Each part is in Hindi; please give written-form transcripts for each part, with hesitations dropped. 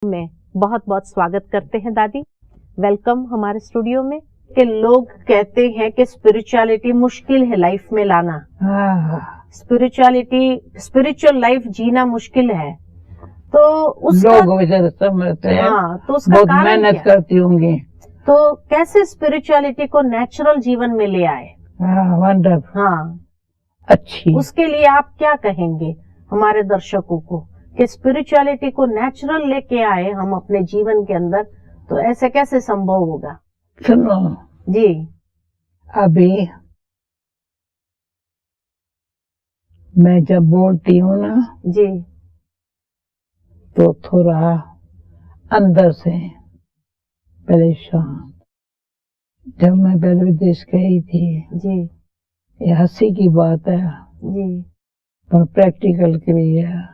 में बहुत बहुत स्वागत करते हैं दादी। वेलकम हमारे स्टूडियो में। कि लोग कहते हैं कि स्पिरिचुअलिटी मुश्किल है लाइफ में लाना, स्पिरिचुअल लाइफ जीना मुश्किल है, तो उसका लोग बेचारे समझते हैं। हाँ, तो उसका बहुत कारण मेहनत क्या? करती होंगी। तो कैसे स्पिरिचुअलिटी को नेचुरल जीवन में ले आए? वंडरफुल। हाँ, अच्छी। उसके लिए आप क्या कहेंगे हमारे दर्शकों को कि स्पिरिचुअलिटी को नेचुरल लेके आए हम अपने जीवन के अंदर, तो ऐसे कैसे संभव होगा? सुनो जी अभी मैं जब बोलती हूँ ना जी तो थोड़ा अंदर से परेशान। जब मैं पहले विदेश गई थी, जी ये हंसी की बात है जी पर प्रैक्टिकल के लिए है।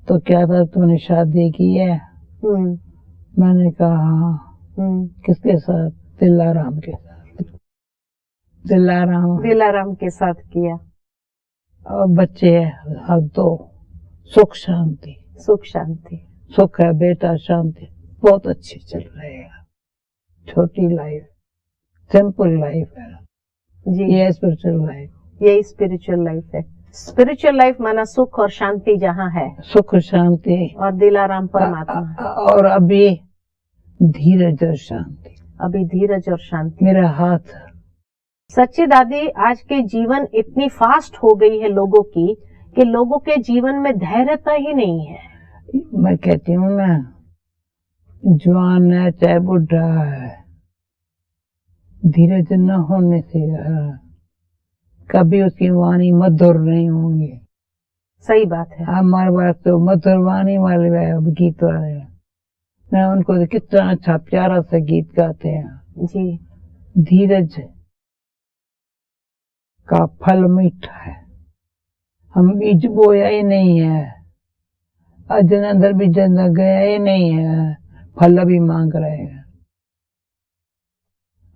तो क्या था, तुमने शादी की है? मैंने कहा हाँ। किसके साथ? दिलाराम के साथ। दिलाराम के साथ किया। और बच्चे हैं तो सुख शांति। सुख है बेटा, शांति। बहुत अच्छी चल रही है। छोटी लाइफ, सिंपल लाइफ है जी। ये स्पिरिचुअल लाइफ। यही स्पिरिचुअल लाइफ है। स्पिरिचुअल लाइफ माना सुख और शांति जहाँ है, सुख शांति और दिलाराम परमात्मा। और अभी धीरज और शांति। अभी धीरज और शांति। मेरा हाथ। सच्ची दादी, आज के जीवन इतनी फास्ट हो गई है लोगों की कि लोगों के जीवन में धैर्यता ही नहीं है। मैं कहती हूँ ना, जवान है चाहे बुढ़ा है, धीरज न होने से कभी उसकी वाणी मधुर नहीं होंगी। सही बात है। हमारे पास तो मधुर वाणी वाले गीत वाले हैं। मैं उनको तो कितना अच्छा प्यारा सा गीत गाते हैं जी। धीरज का फल मीठा है। हम बीज बोया ही नहीं है, अजन अंदर बीज अंदर गया ही नहीं है, फल अभी मांग रहे हैं।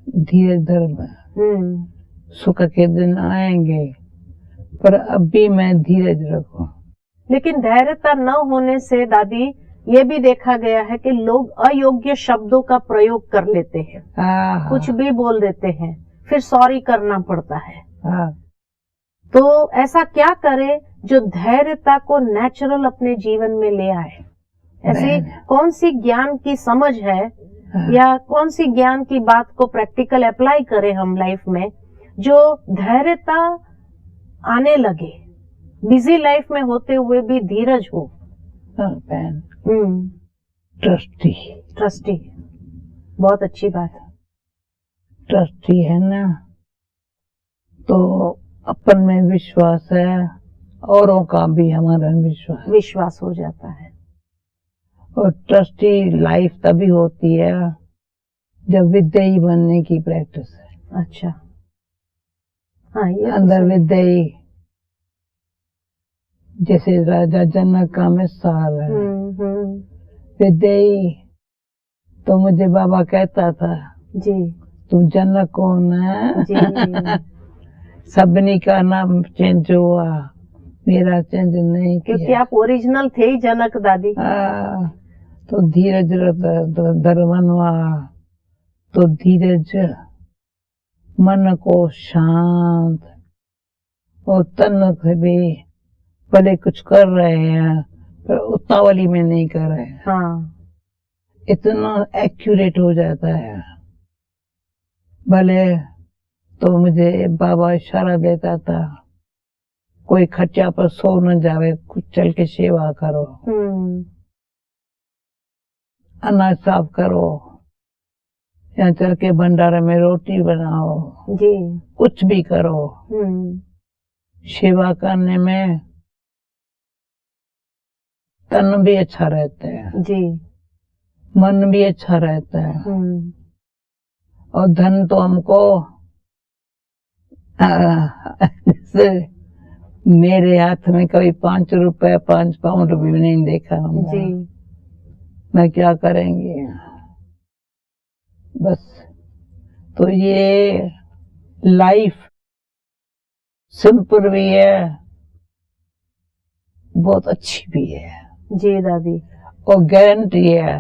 धीरज धर्म। सुख के दिन आएंगे, पर अभी मैं धीरज रखूं। लेकिन धैर्यता न होने से दादी, ये भी देखा गया है कि लोग अयोग्य शब्दों का प्रयोग कर लेते हैं, कुछ भी बोल देते हैं, फिर सॉरी करना पड़ता है। तो ऐसा क्या करे जो धैर्यता को नेचुरल अपने जीवन में ले आए? ऐसी कौन सी ज्ञान की समझ है या कौन सी ज्ञान की बात को प्रैक्टिकल अप्लाई करें हम लाइफ में, जो धैर्यता आने लगे, बिजी लाइफ में होते हुए भी धीरज हो? ट्रस्टी बहुत अच्छी बात है। ट्रस्टी है ना, तो अपन में विश्वास है, औरों का भी हमारा विश्वास हो जाता है। और ट्रस्टी लाइफ तभी होती है जब विद्याई बनने की प्रैक्टिस है। अच्छा, हाँ, ये अंदर विद्याई, जैसे राजा जनक का मिसाल है। विद्याई तो मुझे बाबा कहता था जी, तुम जनक कौन है जी। सबनी का नाम चेंज हुआ, मेरा चेंज नहीं किया, क्योंकि आप ओरिजिनल थे ही जनक दादी। तो धीरज धर्मनवा, तो धीरज मन को शांत, और तन से भी भले कुछ कर रहे हैं पर उतावली में नहीं कर रहे हैं। हाँ, इतना एक्यूरेट हो जाता है। भले तो मुझे बाबा इशारा देता था, कोई खच्चा पर सो न जावे, कुछ चल के सेवा करो, अनाज साफ करो, या चल के भंडारे में रोटी बनाओ जी, कुछ भी करो। सेवा करने में तन भी अच्छा रहता है जी, मन भी अच्छा रहता है। और धन तो हमको जैसे मेरे हाथ में कभी 5 रुपए 5 पाउंड भी नहीं देखा हमने जी। मैं क्या करेंगे बस। तो ये लाइफ सिंपल भी है, बहुत अच्छी भी है जी दादी। और गारंटी है,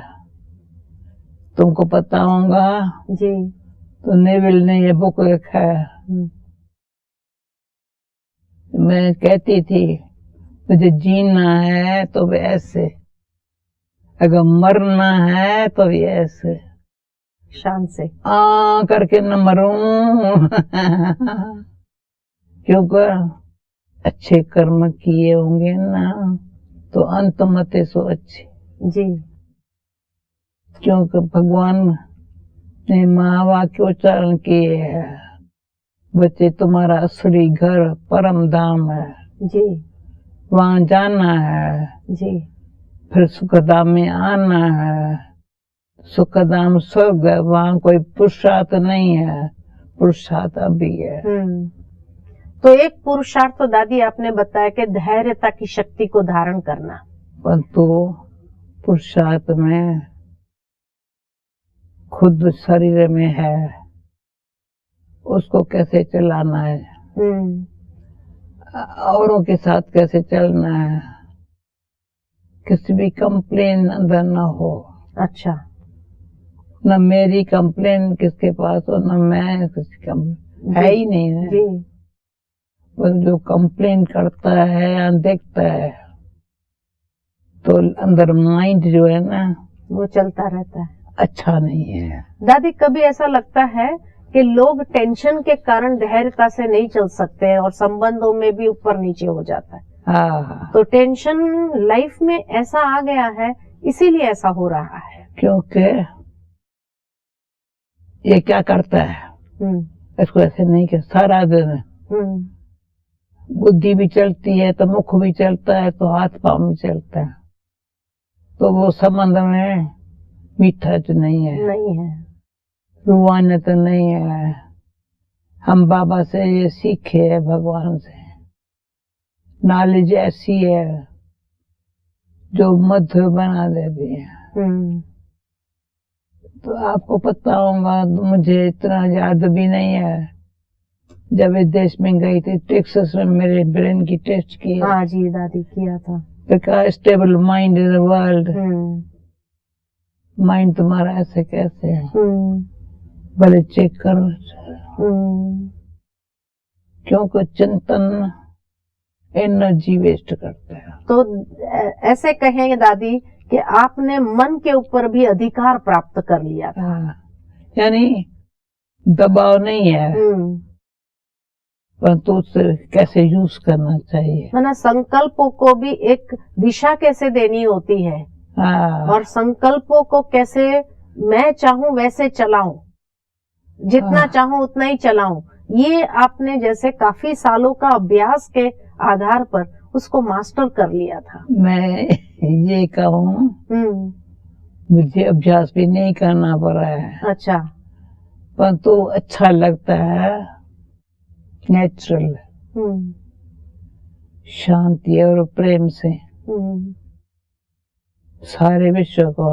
तुमको पता होगा जी। तो नेविल ने ये बुक लिखा है। मैं कहती थी मुझे जीना है तो भी ऐसे, अगर मरना है तो भी ऐसे, शान से करके न मरूं। क्योंकि अच्छे कर्म किए होंगे ना तो अंत मते सो अच्छे। जी। क्योंकि भगवान ने महावाक्योच्चारण किए है, बच्चे तुम्हारा असली घर परम धाम है जी। वहां जाना है। जी। फिर सुखधाम में आना है। सुखधाम स्वर्ग है, वहां कोई पुरुषार्थ नहीं है, पुरुषार्थ अभी है। तो एक पुरुषार्थ तो दादी आपने बताया कि धैर्यता की शक्ति को धारण करना, परंतु पुरुषार्थ में खुद शरीर में है, उसको कैसे चलाना है, औरों के साथ कैसे चलना है, किसी भी कंप्लेन अंदर न हो। अच्छा। न मेरी कंप्लेन किसके पास हो, न मैं किसी कंप्लेन है ही नहीं है। जी। बस जो कंप्लेन करता है या देखता है तो अंदर माइंड जो है ना वो चलता रहता है, अच्छा नहीं है। दादी कभी ऐसा लगता है कि लोग टेंशन के कारण धैर्यता से नहीं चल सकते हैं और संबंधों में भी ऊपर नीचे हो जाता है। हाँ। तो टेंशन लाइफ में ऐसा आ गया है, इसीलिए ऐसा हो रहा है। क्योंकि ये क्या करता है, इसको ऐसे नहीं कर, सारा दिन बुद्धि भी चलती है तो मुख भी चलता है तो हाथ पांव भी चलता है, तो वो संबंध में मीठास नहीं है, रूहानियत नहीं है। हम बाबा से ये सीखे है, भगवान से नॉलेज ऐसी है जो मधुर बना देती है। तो आपको पता होगा, मुझे इतना याद भी नहीं है, जब इस देश में गई थी टेक्सास में मेरे ब्रेन की टेस्ट की। हाँ जी दादी, किया था। Because stable mind in the world, mind तुम्हारा ऐसे कैसे है, भले चेक करो। क्योंकि चिंतन एनर्जी वेस्ट करता है। तो ऐसे कहेंगे दादी कि आपने मन के ऊपर भी अधिकार प्राप्त कर लिया था। यानी दबाव नहीं है, परंतु उससे कैसे यूज करना चाहिए, मतलब संकल्पों को भी एक दिशा कैसे देनी होती है। और संकल्पों को कैसे मैं चाहूं वैसे चलाऊं, जितना चाहूं उतना ही चलाऊं, ये आपने जैसे काफी सालों का अभ्यास के आधार पर उसको मास्टर कर लिया था। मैं ये कहूँ मुझे अभ्यास भी नहीं करना पड़ा है। अच्छा। परंतु अच्छा लगता है, नेचुरल शांति और प्रेम से सारे विश्व को।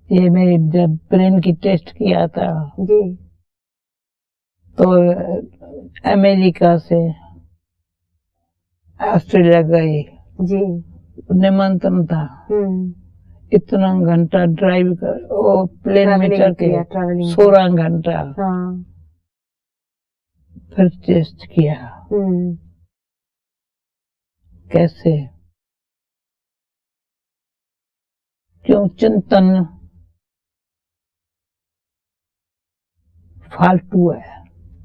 ये मेरी जब ब्रेन की टेस्ट किया था जी, तो अमेरिका से ऑस्ट्रेलिया गई जी, निमंत्रण था। इतना घंटा ड्राइव कर, वो प्लेन में चढ़ के 16 घंटा। हाँ। फिर टेस्ट किया कैसे, क्यों चिंतन फालतू है।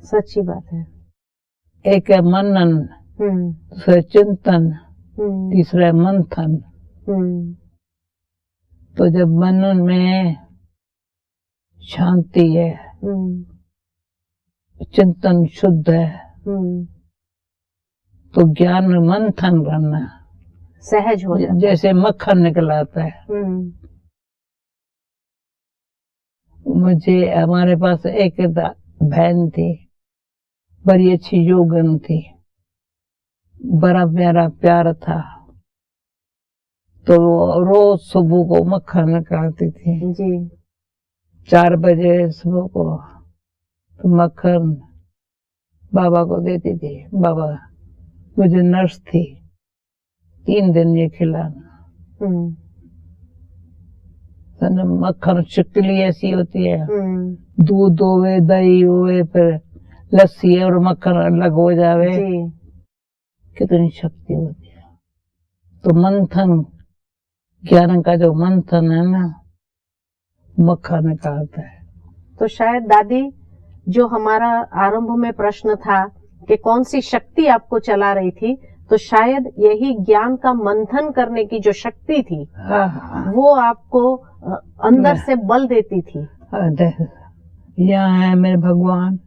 सच्ची बात है। एक है मनन, दूसरा चिंतन, तीसरा मंथन। तो जब मनन में शांति है, चिंतन शुद्ध है, तो ज्ञान में मंथन करना सहज हो जाता है, जैसे मक्खन निकल आता है। मुझे हमारे पास एक बहन थी, बड़ी अच्छी योगन थी, बड़ा मेरा प्यार था, तो रोज सुबह को मक्खन निकालती थी जी, 4 बजे सुबह को, तो मक्खन बाबा को देती थी। बाबा, मुझे नर्स थी, 3 दिन ये खिलाना। मक्खन शक्ली ऐसी होती है, दूध होवे, दही होवे, फिर लस्सी और मक्खन अलग हो जावे, कितनी शक्ति होती है। तो मंथन, ज्ञान का जो मंथन है ना, मक्खन निकालता है। तो शायद दादी, जो हमारा आरंभ में प्रश्न था कि कौन सी शक्ति आपको चला रही थी, तो शायद यही ज्ञान का मंथन करने की जो शक्ति थी, वो आपको अंदर से बल देती थी। यहाँ है मेरे भगवान,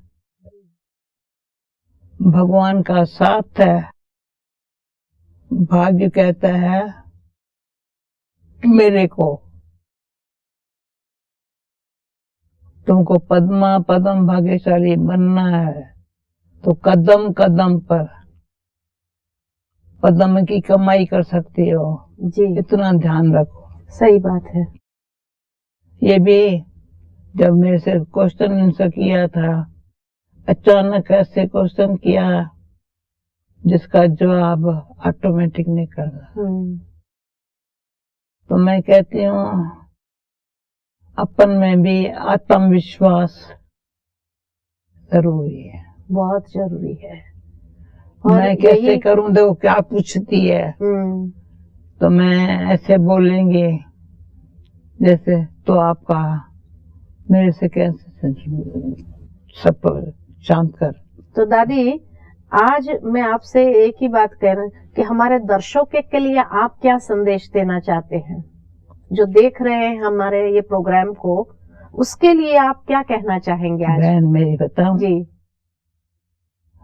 भगवान का साथ है। भाग्य कहता है मेरे को, तुमको पद्मा पदम भाग्यशाली बनना है, तो कदम कदम पर पद्म की कमाई कर सकती हो जी। इतना ध्यान रखो। सही बात है। ये भी जब मेरे से क्वेश्चन आंसर किया था, अचानक ऐसे क्वेश्चन किया जिसका जवाब ऑटोमेटिक निकला। तो मैं कहती हूँ अपन में भी आत्मविश्वास जरूरी है, बहुत जरूरी है। मैं कैसे करूं, देखो क्या पूछती है, तो मैं ऐसे बोलेंगे जैसे, तो आपका मेरे से कैसे सब शांत कर। तो दादी, आज मैं आपसे एक ही बात कह रही हूँ कि हमारे दर्शकों के लिए आप क्या संदेश देना चाहते हैं, जो देख रहे हैं हमारे ये प्रोग्राम को, उसके लिए आप क्या कहना चाहेंगे आज? बहन मेरी बताऊं जी,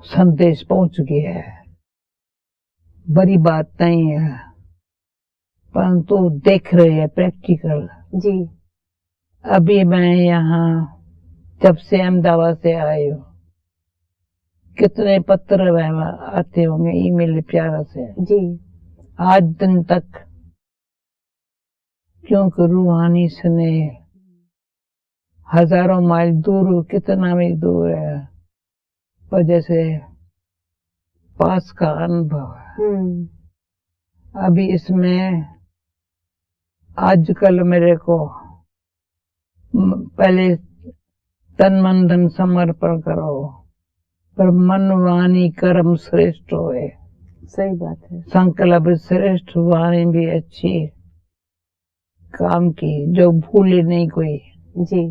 संदेश पहुंच गया है, बड़ी बात नहीं है, परंतु देख रहे हैं प्रैक्टिकल जी। अभी मैं यहाँ जब से अहमदाबाद से आई हूँ, कितने पत्र आते होंगे ईमेल प्यारा से जी, आज दिन तक, क्योंकि रूहानी स्नेह हजारों माइल दूर, कितना भी दूर है, पर जैसे पास का अनुभव है। अभी इसमें आजकल मेरे को पहले तन मन धन समर्पण करो, पर मन वाणी कर्म श्रेष्ठ होए। सही बात है। संकल्प श्रेष्ठ, वाणी भी अच्छी, काम की जो भूले नहीं कोई जी,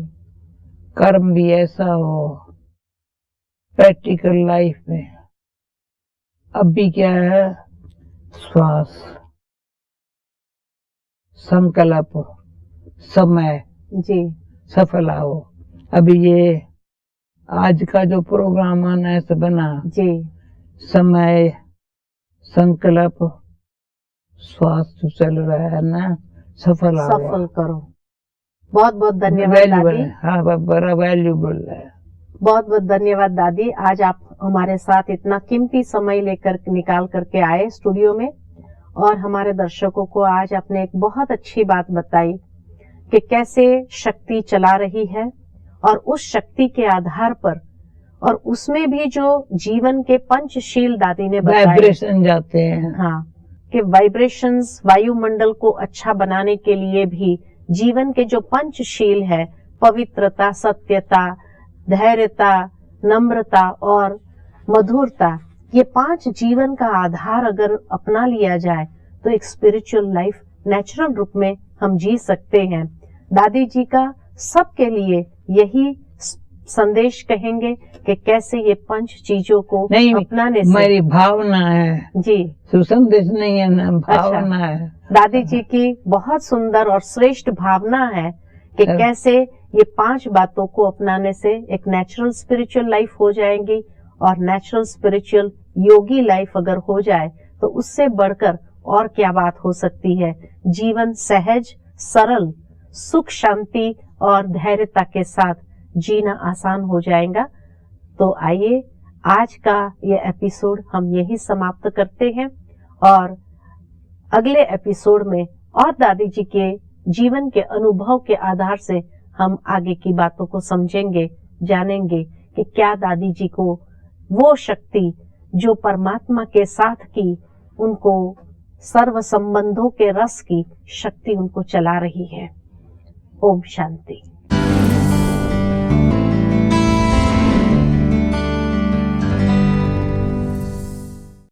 कर्म भी ऐसा हो प्रैक्टिकल लाइफ में। अभी क्या है, श्वास, संकल्प, समय जी, सफल हो। अभी ये आज का जो प्रोग्राम आना है सब बना जी, समय, संकल्प, श्वास जो चल रहा है ना, सफल करो। बहुत बहुत धन्यवाद दादी। हाँ, बड़ा वैल्यूबल है। बहुत बहुत धन्यवाद दादी, आज आप हमारे साथ इतना कीमती समय लेकर निकाल करके आए स्टूडियो में, और हमारे दर्शकों को आज आपने एक बहुत अच्छी बात बताई कि कैसे शक्ति चला रही है, और उस शक्ति के आधार पर, और उसमें भी जो जीवन के पंचशील दादी ने बताए, वाइब्रेशन जाते हैं। हाँ, कि वाइब्रेशंस, वायुमंडल को अच्छा बनाने के लिए भी जीवन के जो पंचशील है, पवित्रता, सत्यता, धैर्यता, नम्रता और मधुरता, ये 5 जीवन का आधार अगर अपना लिया जाए तो एक स्पिरिचुअल लाइफ नेचुरल रूप में हम जी सकते हैं। दादी जी का सबके लिए यही संदेश कहेंगे कि कैसे ये 5 चीजों को अपनाने से, मेरी भावना है जी, संदेश नहीं है ना, भावना है। दादी जी की बहुत सुंदर और श्रेष्ठ भावना है कि कैसे ये 5 बातों को अपनाने से एक नेचुरल स्पिरिचुअल लाइफ हो जाएगी, और नेचुरल स्पिरिचुअल योगी लाइफ अगर हो जाए तो उससे बढ़कर और क्या बात हो सकती है। जीवन सहज, सरल, सुख, शांति और धैर्यता के साथ जीना आसान हो जाएगा। तो आइए, आज का ये एपिसोड हम यही समाप्त करते हैं, और अगले एपिसोड में और दादी जी के जीवन के अनुभव के आधार से हम आगे की बातों को समझेंगे, जानेंगे कि क्या दादी जी को वो शक्ति जो परमात्मा के साथ की, उनको सर्व संबंधों के रस की शक्ति उनको चला रही है। ओम शांति।